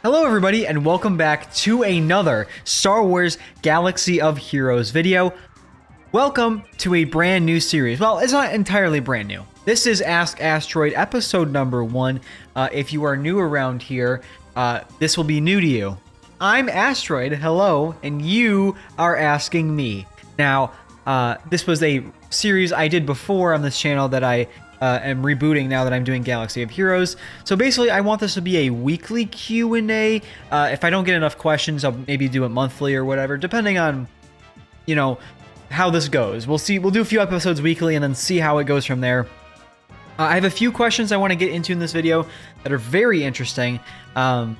Hello everybody and welcome back to another Star Wars Galaxy of Heroes video. Welcome to a brand new series. Well, it's not entirely brand new. This is Ask Asteroid episode number 1. If you are new around here, this will be new to you. I'm Asteroid, hello, and you are asking me. Now, this was a series I did before on this channel that I am rebooting now that I'm doing Galaxy of Heroes. So basically, I want this to be a weekly Q&A. If I don't get enough questions, I'll maybe do it monthly or whatever, depending on, you know, how this goes. We'll see. We'll do a few episodes weekly and then see how it goes from there. I have a few questions I want to get into in this video that are very interesting. I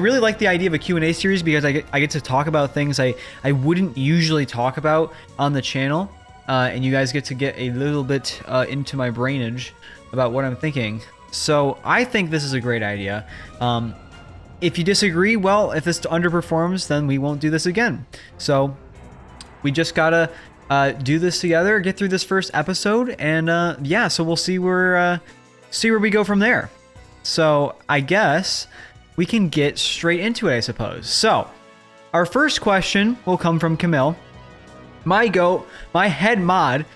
really like the idea of a Q&A series because I get to talk about things I wouldn't usually talk about on the channel. And you guys get to get a little bit into my brainage about what I'm thinking. So I think this is a great idea. If you disagree, well, if this underperforms, then we won't do this again. So we just gotta do this together, get through this first episode, and yeah, so we'll see where we go from there. So I guess we can get straight into it, I suppose. So our first question will come from Camille. My goat, my head mod,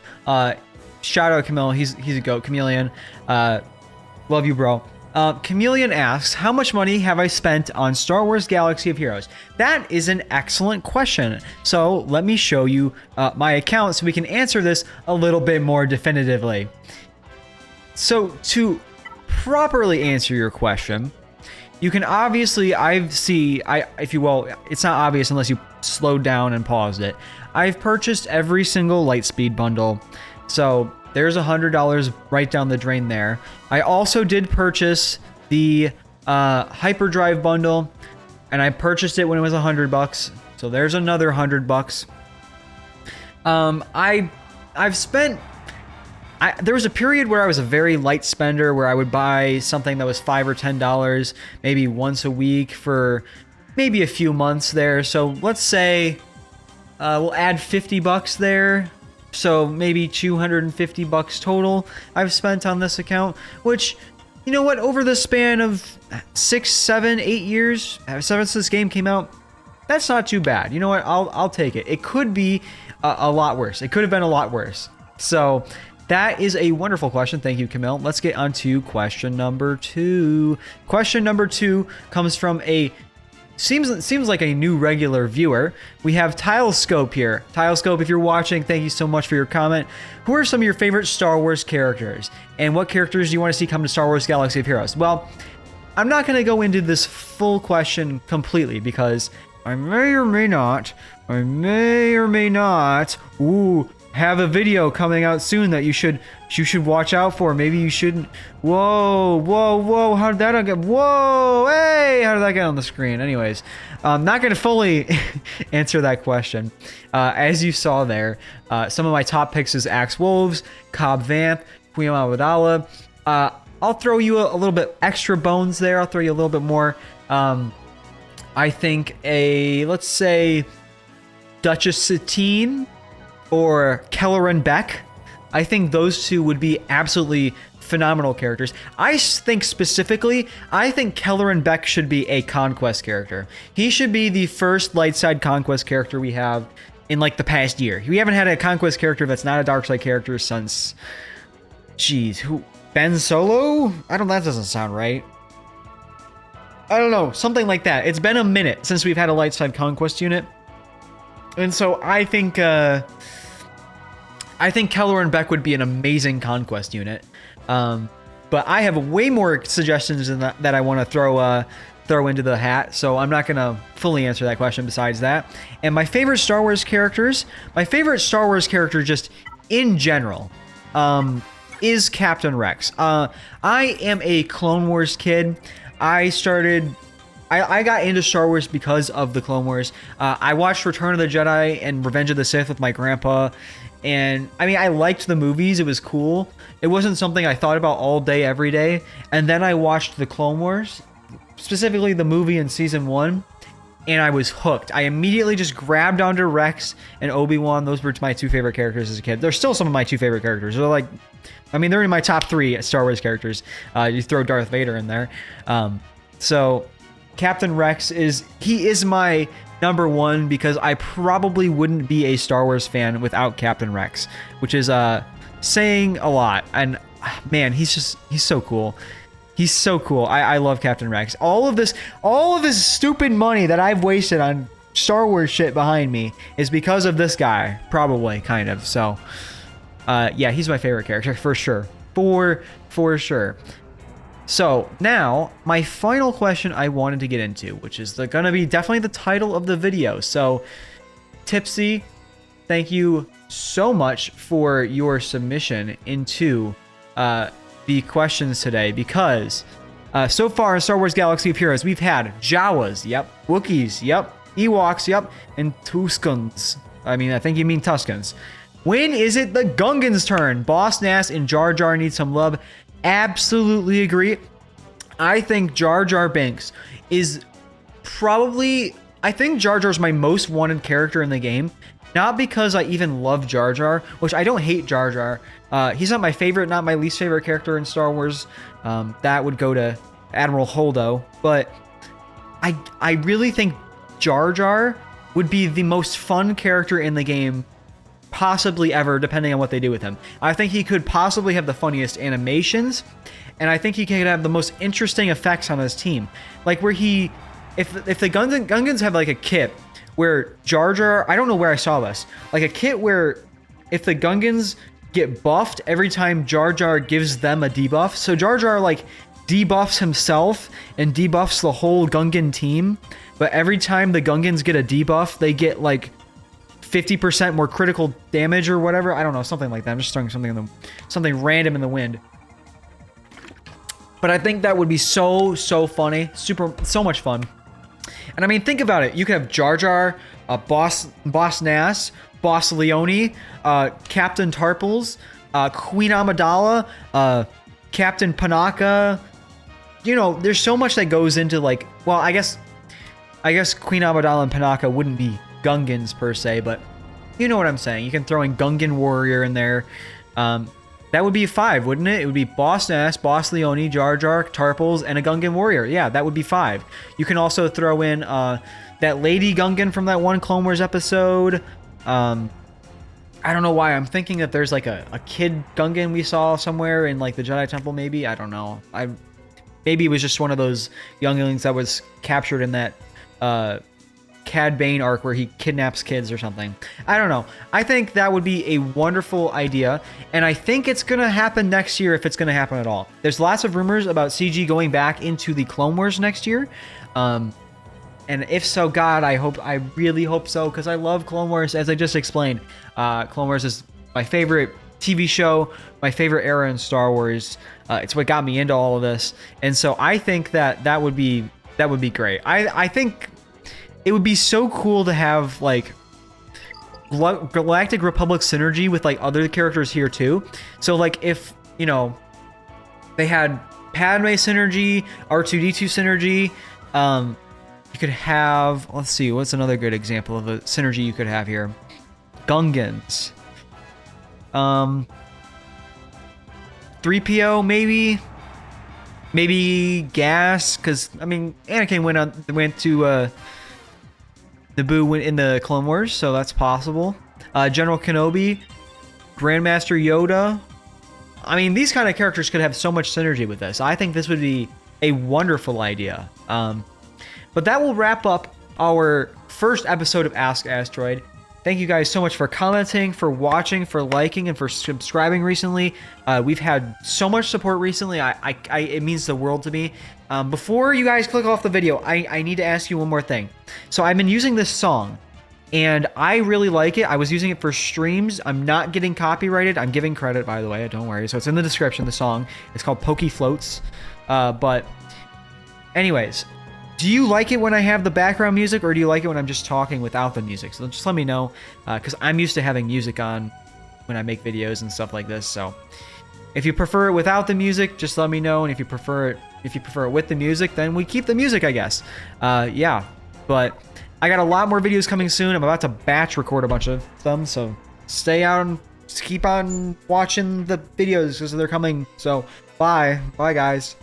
shout out Camille, he's a goat, Chameleon, love you, bro. Chameleon asks, how much money have I spent on Star Wars Galaxy of Heroes? That is an excellent question. So let me show you my account so we can answer this a little bit more definitively. So to properly answer your question, you can obviously, if you will, it's not obvious unless you slowed down and paused it. I've purchased every single Lightspeed bundle, so there's $100 right down the drain there. I also did purchase the Hyperdrive bundle, and I purchased it when it was $100, so there's another $100. I've spent. There was a period where I was a very light spender, where I would buy something that was $5 or $10, maybe once a week for maybe a few months there. So let's say we'll add $50 there. So maybe $250 total I've spent on this account, which, you know what, over the span of 6, 7, 8 years, since this game came out, that's not too bad. You know what, I'll take it. It could be a lot worse. It could have been a lot worse. So that is a wonderful question. Thank you, Camille. Let's get on to question number 2. Question number 2 comes from a seems like a new regular viewer. We have Tilescope here. Tilescope, if you're watching, thank you so much for your comment. Who are some of your favorite Star Wars characters? And what characters do you want to see come to Star Wars Galaxy of Heroes? Well, I'm not going to go into this full question completely because I may or may not, have a video coming out soon that you should watch out for. Maybe you shouldn't. Whoa, how did that get? Whoa, hey, how did that get on the screen? Anyways, I'm not going to fully answer that question. As you saw there, some of my top picks is Axe Wolves, Cobb Vanth, Queen Amidala. I'll throw you a little bit extra bones there. I'll throw you a little bit more. I think let's say Duchess Satine or Kelleran Beck. I think those two would be absolutely phenomenal characters. I think Kelleran Beck should be a conquest character. He should be the first light side conquest character we have in like the past year. We haven't had a conquest character that's not a dark side character since, who? Ben Solo? That doesn't sound right. I don't know, something like that. It's been a minute since we've had a light side conquest unit. And so I think Kelleran Beck would be an amazing conquest unit. But I have way more suggestions than that I want to throw into the hat, so I'm not going to fully answer that question besides that. And my favorite Star Wars character just in general, is Captain Rex. I am a Clone Wars kid. I got into Star Wars because of the Clone Wars. I watched Return of the Jedi and Revenge of the Sith with my grandpa. And I mean, I liked the movies. It was cool. It wasn't something I thought about all day, every day. And then I watched the Clone Wars, specifically the movie in season 1. And I was hooked. I immediately just grabbed onto Rex and Obi-Wan. Those were my 2 favorite characters as a kid. They're still some of my 2 favorite characters. They're like, they're in my top 3 Star Wars characters. You throw Darth Vader in there. So Captain Rex is my number one because I probably wouldn't be a Star Wars fan without Captain Rex, which is saying a lot. And man, he's so cool. He's so cool. I love Captain Rex. All of this stupid money that I've wasted on Star Wars shit behind me is because of this guy, probably, kind of. So, yeah, he's my favorite character for sure. For sure. So now my final question I wanted to get into, which is gonna be definitely the title of the video. So Tipsy, thank you so much for your submission into the questions today, because so far in Star Wars Galaxy of Heroes, we've had Jawas, yep, Wookiees, yep, Ewoks, yep, and Tuscans. I mean, I think you mean Tuscans. When is it the Gungans' turn? Boss Nass and Jar Jar need some love. Absolutely agree. I think Jar Jar Binks is probably... I think Jar Jar's my most wanted character in the game. Not because I even love Jar Jar, which I don't hate Jar Jar. He's not my favorite, not my least favorite character in Star Wars. That would go to Admiral Holdo. But I really think Jar Jar would be the most fun character in the game possibly ever, depending on what they do with him. I think he could possibly have the funniest animations, and I think he could have the most interesting effects on his team. Like where he... If the Gungans have like a kit where Jar Jar... I don't know where I saw this. Like a kit where if the Gungans get buffed every time Jar Jar gives them a debuff. So Jar Jar like debuffs himself and debuffs the whole Gungan team. But every time the Gungans get a debuff, they get like 50% more critical damage or whatever. I don't know, something like that. I'm just throwing something random in the wind. But I think that would be so funny. So much fun. And I mean, think about it. You could have Jar Jar, Boss Nass, Boss Leone, Captain Tarples, Queen Amidala, Captain Panaka. You know, there's so much that goes into like, well, I guess Queen Amidala and Panaka wouldn't be Gungans per se, but you know what I'm saying. You can throw in Gungan Warrior in there. That would be 5, wouldn't it? It would be Boss Nass, Boss Leone, Jar Jar, Tarples, and a Gungan Warrior. Yeah, that would be 5. You can also throw in that Lady Gungan from that one Clone Wars episode. I don't know why. I'm thinking that there's like a kid Gungan we saw somewhere in like the Jedi Temple, maybe. I don't know. Maybe it was just one of those younglings that was captured in that Cad Bane arc where he kidnaps kids or something. I don't know. I think that would be a wonderful idea, and I think it's gonna happen next year if it's gonna happen at all. There's lots of rumors about CG going back into the Clone Wars next year, and if so, God, I really hope so, because I love Clone Wars, as I just explained. Clone Wars is my favorite TV show, my favorite era in Star Wars. It's what got me into all of this, and so I think that would be great. I think it would be so cool to have like Galactic Republic synergy with like other characters here too. So like if, you know, they had Padme synergy, R2-D2 synergy, you could have, let's see, what's another good example of a synergy you could have here? Gungans. 3PO maybe Gas, because I mean Anakin went to Naboo in the Clone Wars, so that's possible. General Kenobi, Grandmaster Yoda. I mean, these kind of characters could have so much synergy with this. I think this would be a wonderful idea. But that will wrap up our first episode of Ask Asteroid. Thank you guys so much for commenting, for watching, for liking, and for subscribing recently. We've had so much support recently. It means the world to me. Before you guys click off the video, I need to ask you one more thing. So I've been using this song, and I really like it. I was using it for streams. I'm not getting copyrighted. I'm giving credit, by the way. Don't worry. So it's in the description, the song. It's called Pokey Floats. But anyways, do you like it when I have the background music, or do you like it when I'm just talking without the music? So just let me know, because I'm used to having music on when I make videos and stuff like this. So if you prefer it without the music, just let me know. And if you prefer it with the music, then we keep the music, I guess. Yeah, but I got a lot more videos coming soon. I'm about to batch record a bunch of them, so stay out and keep on watching the videos because they're coming. So bye guys.